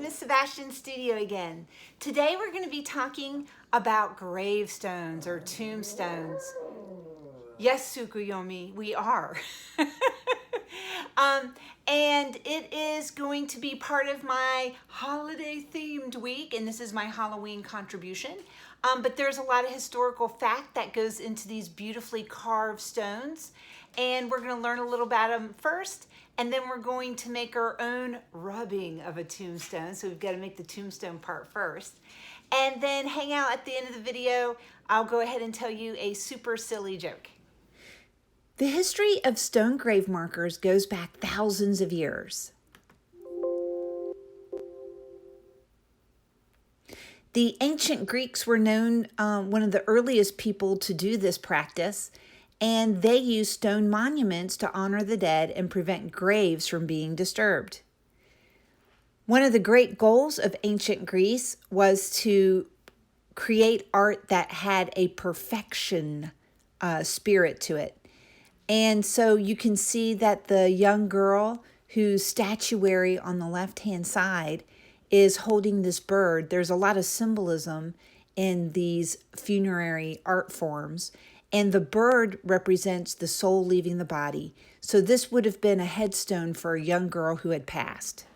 to Sebastian's studio again. Today we're going to be talking about gravestones or tombstones. Yes, Tsukuyomi, we are. And it is going to be part of my holiday themed week, and this is my Halloween contribution. But there's a lot of historical fact that goes into these beautifully carved stones, and we're going to learn a little about them first, and then we're going to make our own rubbing of a tombstone. So we've got to make the tombstone part first, and then hang out at the end of the video. I'll go ahead and tell you a super silly joke. The history of stone grave markers goes back thousands of years. The ancient Greeks were known one of the earliest people to do this practice, and they used stone monuments to honor the dead and prevent graves from being disturbed. One of the great goals of ancient Greece was to create art that had a perfection spirit to it. And so you can see that the young girl whose statuary on the left-hand side is holding this bird. There's a lot of symbolism in these funerary art forms, and the bird represents the soul leaving the body. So this would have been a headstone for a young girl who had passed.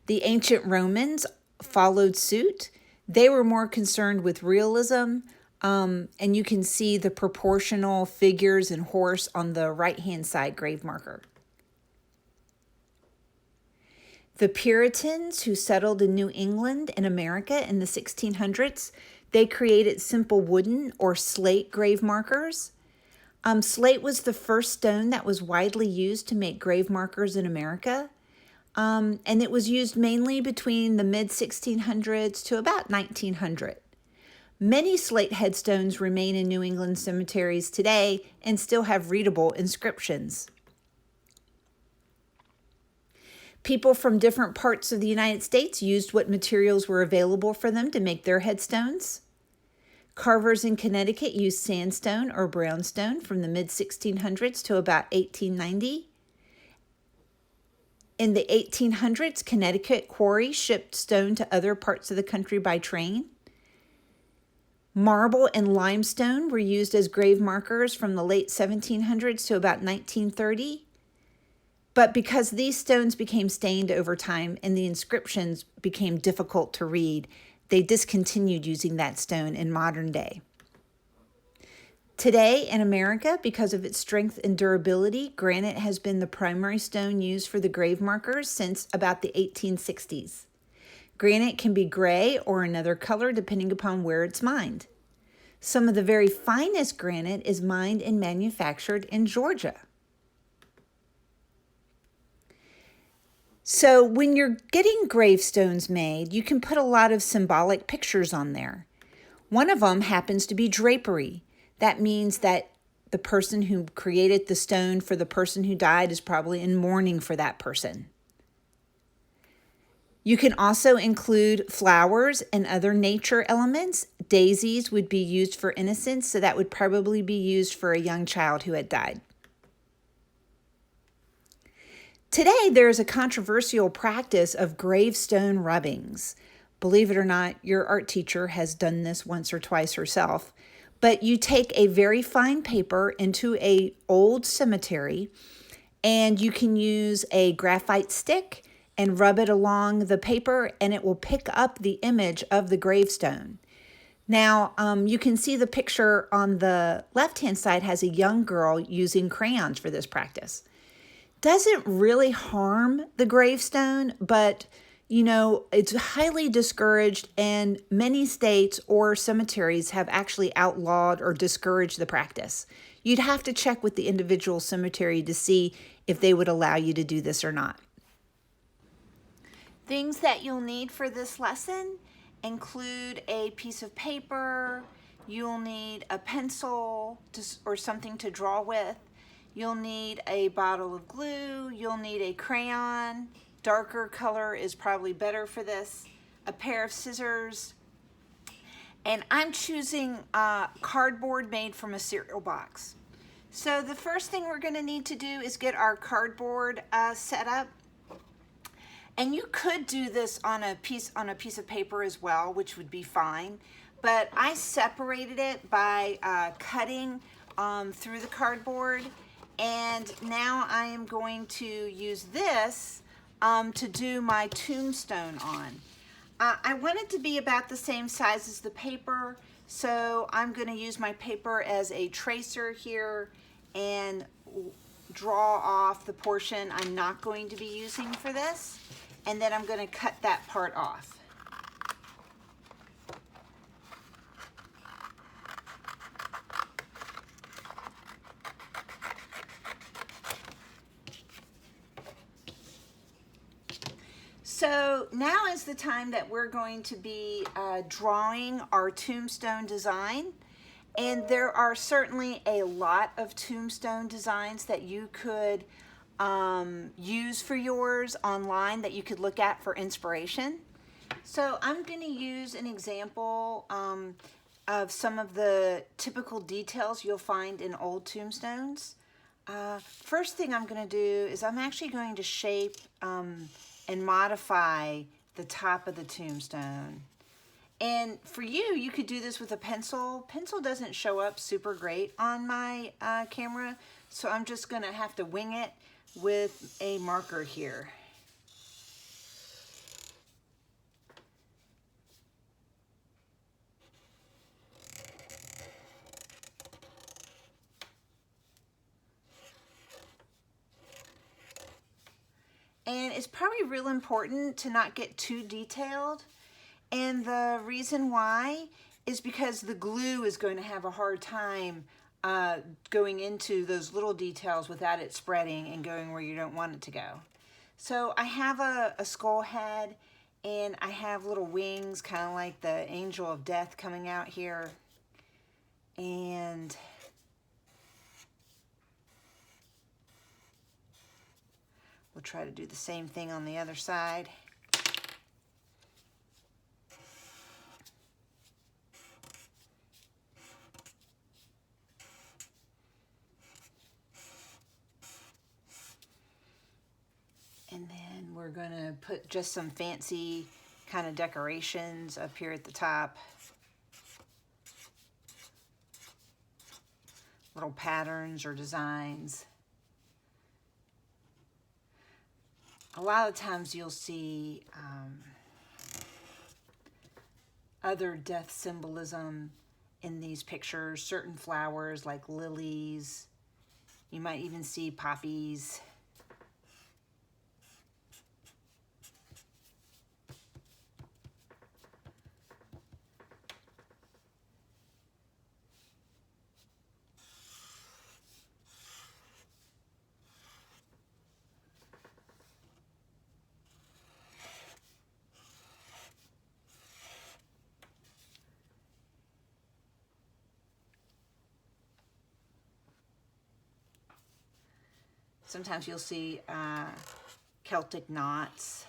The ancient Romans followed suit. They were more concerned with realism, and you can see the proportional figures and horse on the right-hand side grave marker. The Puritans who settled in New England and America in the 1600s, they created simple wooden or slate grave markers. Slate was the first stone that was widely used to make grave markers in America, and it was used mainly between the mid-1600s to about 1900. Many slate headstones remain in New England cemeteries today and still have readable inscriptions. People from different parts of the United States used what materials were available for them to make their headstones. Carvers in Connecticut used sandstone or brownstone from the mid-1600s to about 1890. In the 1800s, Connecticut quarries shipped stone to other parts of the country by train. Marble and limestone were used as grave markers from the late 1700s to about 1930. But because these stones became stained over time and the inscriptions became difficult to read, they discontinued using that stone in modern day. Today in America, because of its strength and durability, granite has been the primary stone used for the grave markers since about the 1860s. Granite can be gray or another color depending upon where it's mined. Some of the very finest granite is mined and manufactured in Georgia. So when you're getting gravestones made, you can put a lot of symbolic pictures on there. One of them happens to be drapery. That means that the person who created the stone for the person who died is probably in mourning for that person. You can also include flowers and other nature elements. Daisies would be used for innocence, so that would probably be used for a young child who had died. Today, there is a controversial practice of gravestone rubbings. Believe it or not, your art teacher has done this once or twice herself. But you take a very fine paper into an old cemetery, and you can use a graphite stick and rub it along the paper, and it will pick up the image of the gravestone. Now, you can see the picture on the left-hand side has a young girl using crayons for this practice. Doesn't really harm the gravestone, but it's highly discouraged, and many states or cemeteries have actually outlawed or discouraged the practice. You'd have to check with the individual cemetery to see if they would allow you to do this or not. Things that you'll need for this lesson include a piece of paper, you'll need a pencil or something to draw with, you'll need a bottle of glue, you'll need a crayon, darker color is probably better for this, a pair of scissors, and I'm choosing cardboard made from a cereal box. So the first thing we're going to need to do is get our cardboard set up. And you could do this on a piece of paper as well, which would be fine. But I separated it by cutting through the cardboard. And now I am going to use this to do my tombstone on. I want it to be about the same size as the paper, so I'm going to use my paper as a tracer here and draw off the portion I'm not going to be using for this, and then I'm going to cut that part off. So now is the time that we're going to be drawing our tombstone design. And there are certainly a lot of tombstone designs that you could use for yours online that you could look at for inspiration. So I'm going to use an example of some of the typical details you'll find in old tombstones. First thing I'm going to do is I'm actually going to shape and modify the top of the tombstone. And for you, you could do this with a pencil. Pencil doesn't show up super great on my camera, so I'm just gonna have to wing it with a marker here. And it's probably real important to not get too detailed. And the reason why is because the glue is going to have a hard time going into those little details without it spreading and going where you don't want it to go. So I have a skull head, and I have little wings, kind of like the angel of death coming out here. And we'll try to do the same thing on the other side. And then we're gonna put just some fancy kind of decorations up here at the top. Little patterns or designs. A lot of times you'll see other death symbolism in these pictures, certain flowers like lilies. You might even see poppies. Sometimes you'll see Celtic knots.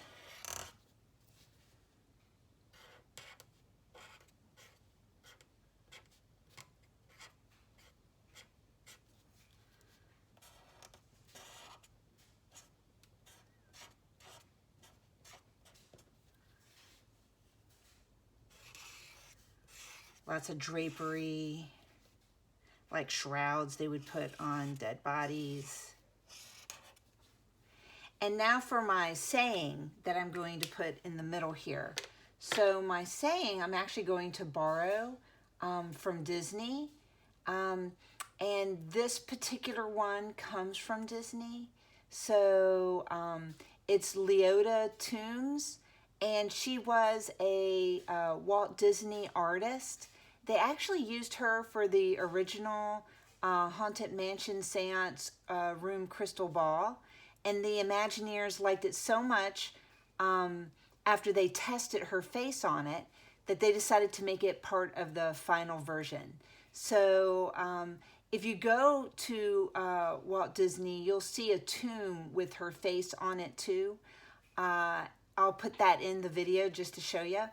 Lots of drapery, like shrouds they would put on dead bodies. And now for my saying that I'm going to put in the middle here. So my saying, I'm actually going to borrow from Disney. And this particular one comes from Disney. So it's Leota Toombs, and she was a Walt Disney artist. They actually used her for the original Haunted Mansion Seance Room Crystal Ball. And the Imagineers liked it so much after they tested her face on it that they decided to make it part of the final version. So if you go to Walt Disney, you'll see a tomb with her face on it too. I'll put that in the video just to show you.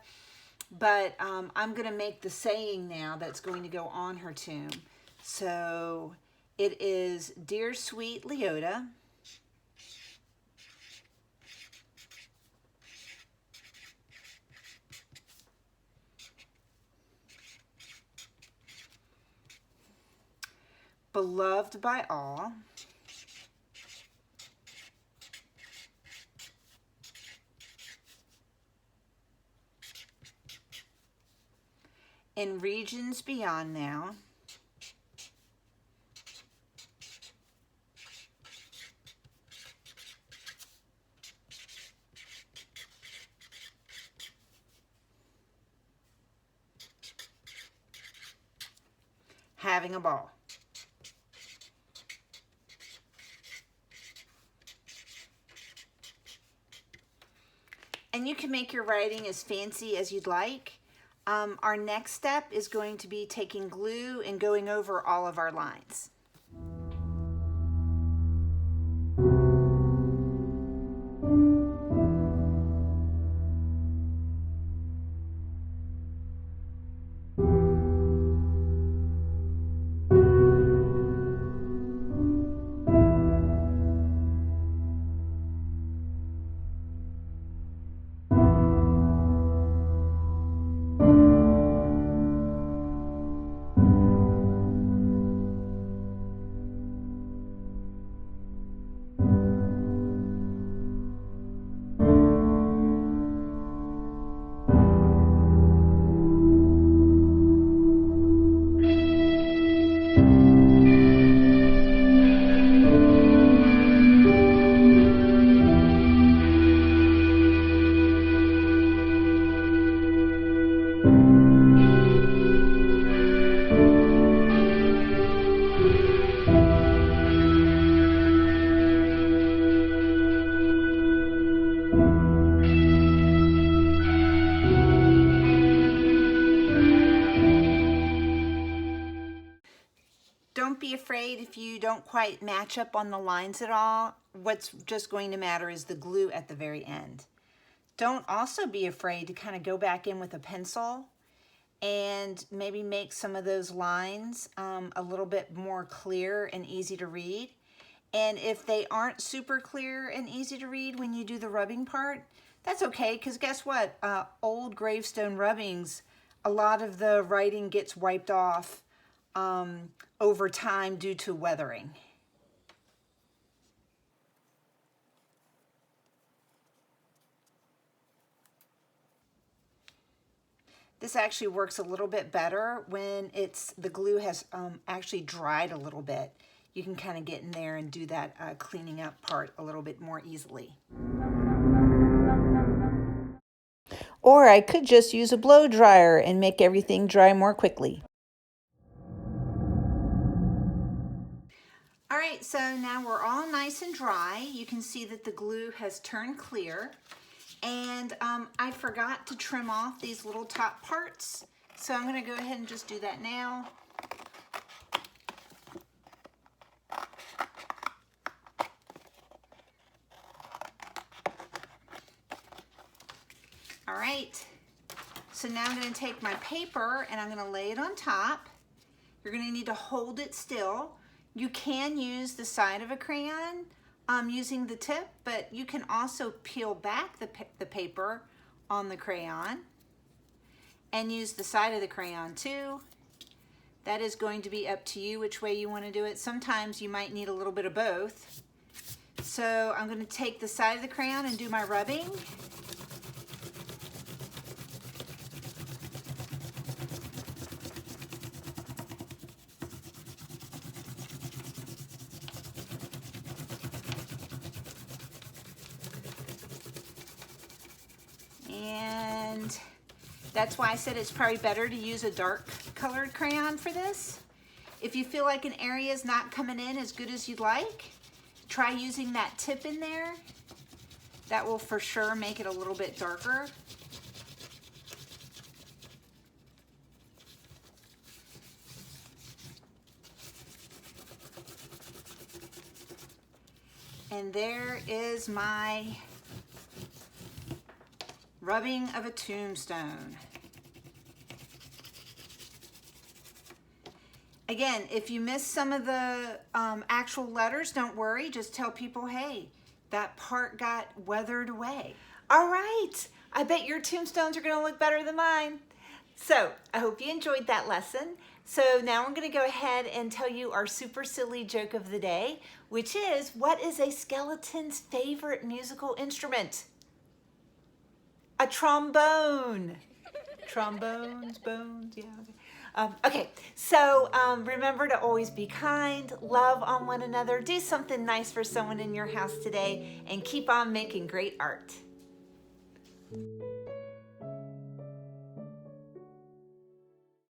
But I'm going to make the saying now that's going to go on her tomb. So it is, "Dear sweet Leota, beloved by all, in regions beyond now, having a ball. And you can make your writing as fancy as you'd like. Our next step is going to be taking glue and going over all of our lines. Don't be afraid if you don't quite match up on the lines at all. What's just going to matter is the glue at the very end. Don't also be afraid to kind of go back in with a pencil and maybe make some of those lines a little bit more clear and easy to read. And if they aren't super clear and easy to read when you do the rubbing part, that's okay, because guess what? Old gravestone rubbings, a lot of the writing gets wiped off over time due to weathering. This actually works a little bit better when the glue has actually dried a little bit. You can kind of get in there and do that cleaning up part a little bit more easily. Or I could just use a blow dryer and make everything dry more quickly. All right, so now we're all nice and dry. You can see that the glue has turned clear. And I forgot to trim off these little top parts. So I'm gonna go ahead and just do that now. All right, so now I'm gonna take my paper and I'm gonna lay it on top. You're gonna need to hold it still. You can use the side of a crayon using the tip, but you can also peel back the paper on the crayon and use the side of the crayon too. That is going to be up to you which way you want to do it. Sometimes you might need a little bit of both. So I'm going to take the side of the crayon and do my rubbing. And that's why I said it's probably better to use a dark colored crayon for this. If you feel like an area is not coming in as good as you'd like, try using that tip in there. That will for sure make it a little bit darker. And there is my rubbing of a tombstone. Again, if you miss some of the actual letters, don't worry. Just tell people, hey, that part got weathered away. All right. I bet your tombstones are going to look better than mine. So I hope you enjoyed that lesson. So now I'm going to go ahead and tell you our super silly joke of the day, which is, what is a skeleton's favorite musical instrument? A trombone. Trombones, bones, yeah. Okay, so remember to always be kind, love on one another, do something nice for someone in your house today, and keep on making great art.